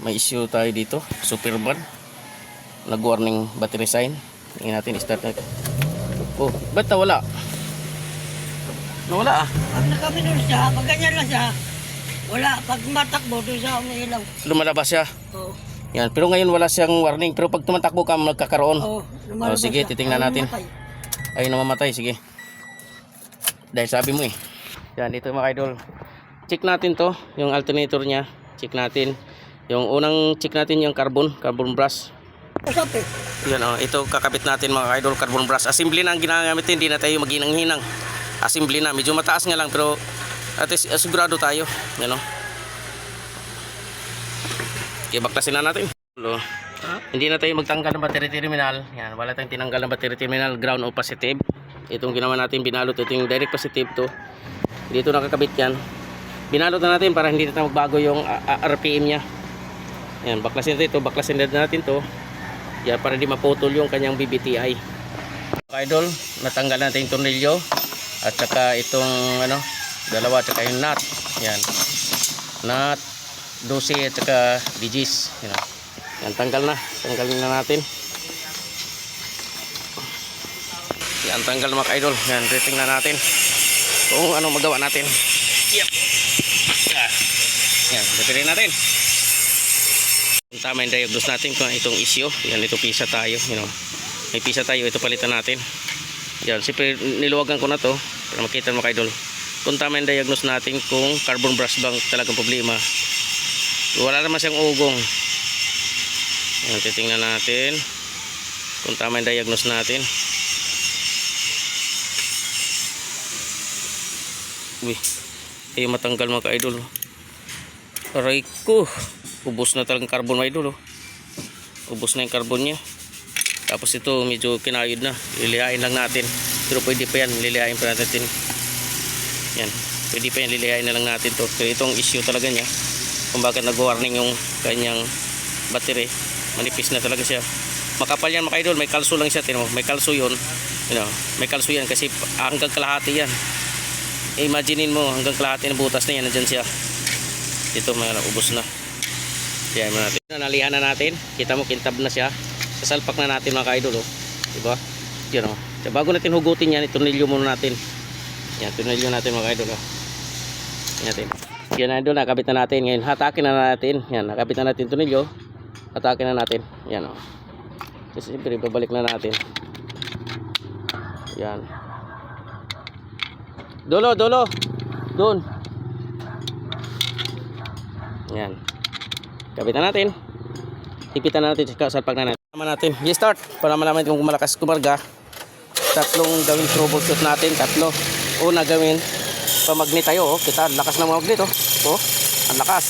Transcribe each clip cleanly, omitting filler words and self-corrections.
May issue tayo dito. Superban. Nag-warning battery sign. Tingnan natin, start natin. Oh, ba't nawala? Nawala ah. Pag nakaminol siya, pag ganyan lang siya, wala. Pag matakbo, doon siya umiilaw. Lumalabas siya. Oo. Yan, pero ngayon wala siyang warning. Pero pag tumatakbo ka, magkakaroon. Oo, Oh, sige, titingnan natin. Ay, namamatay. Sige. Dahil sabi mo eh. Yan, ito mga idol. Check natin to, yung alternator niya. Check natin. Yung unang check natin yung carbon brush. Yan oh, ito kakabit natin mga idol, carbon brush. Assembly na ang ginagamit, hindi na tayo maghinang-hinang. Assembly na, medyo mataas nga lang pero at least sigurado tayo. Yan oh. Okay, baklasin na natin. Hindi na tayo magtanggal ng battery terminal. Yan, wala tayong tinanggal ng battery terminal, ground o positive. Itong ginawa natin, binalot ito yung direct positive to. Dito nakakabit yan. Binalot na natin para hindi na magbago yung RPM nya. Yan, baklasin natin ito, baklasin natin to. Yan, para di maputol yung kanyang BBTI. Mga idol, natanggal natin yung tornilyo at saka itong ano, dalawa at saka yung nut. Yan. Nut, 12 at saka digis. Yan, tanggal na. Tanggalin na natin. Yan, tanggal mga idol. Yan, titingnan natin kung anong magawa natin. Yep. Yan, titingnan natin. Tama yung diagnose natin kung itong issue. Yan, ito pisa tayo, may pisa tayo, ito palitan natin. Yan, siyempre niluwagan ko na to para makita mo mga idol kung tama yung diagnose natin kung carbon brush bang talagang problema. Wala naman siyang ugong. Yan, titingnan natin kung tama yung diagnose natin. Uy, ay matanggal mga idol. Aray ko, ubos na talagang carbon mga idol. Ubos na yung carbon nya. Tapos ito medyo kinayod na, lilihain lang natin. Pero pwede pa yan, lilihain pa natin. Yan, pwede pa yan, lilihain na lang natin to. Pero itong issue talaga nya, kung bakit nag-warning yung kanyang battery, manipis na talaga siya. Makapal yan mga idol, may kalso lang siya. May kalso yun, may kalso yan kasi hanggang kalahati yan. Imaginein mo, hanggang kalahati ng butas na yan, nandyan siya. Ito mga ubos na. Kaya mo natin. Nalihan na natin. Kita mo kintab na siya. Sasalpak na natin mga ka-idol. Oh. Diba? Yan o. So, bago natin hugutin yan, itunilyo muna natin. Yan, tunilyo natin mga ka-idol. Oh. Yan natin. Yan na idol, nakabit na natin. Ngayon, hatakin na natin. Yan, nakabit na natin tunilyo. Hatakin na natin. Yan o. So, siyempre, babalik na natin. Yan. Dolo. Doon. Yan. Kapitan natin. Ipitan natin, salpak na natin. Natin. I-start para malaman kung malakas kumarga. Tatlong gawin troubleshoot natin. Tatlo. Una gawin pamagnet tayo. Oh. Kita, lakas ng magnet. Oh. Ang lakas.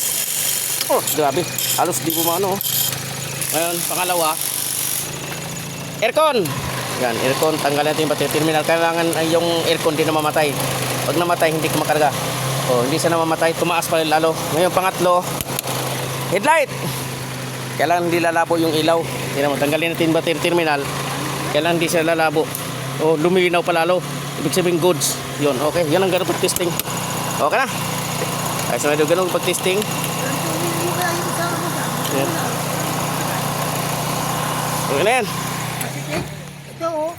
Oh, grabe. Halos di bumano. Ngayon, pangalawa. Aircon. Yan, aircon. Tanggal natin yung battery terminal. Kailangan yung aircon di na mamatay. Pag namatay, hindi kumakarga. Oh, hindi siya namamatay, tumaas pa lalo. Ngayon pangatlo, headlight. Kailangan hindi lalabo yung ilaw. Tingnan mo, tanggalin natin battery terminal. Kailangan hindi siya lalabo. Oh, luminaw pa lalo. Ibig sabihin goods. 'Yun, okay. 'Yan ang ganung pag-testing. Okay na. Ay, sa medyo ganung pag-testing. Yan. Okay na yan. Ito oh.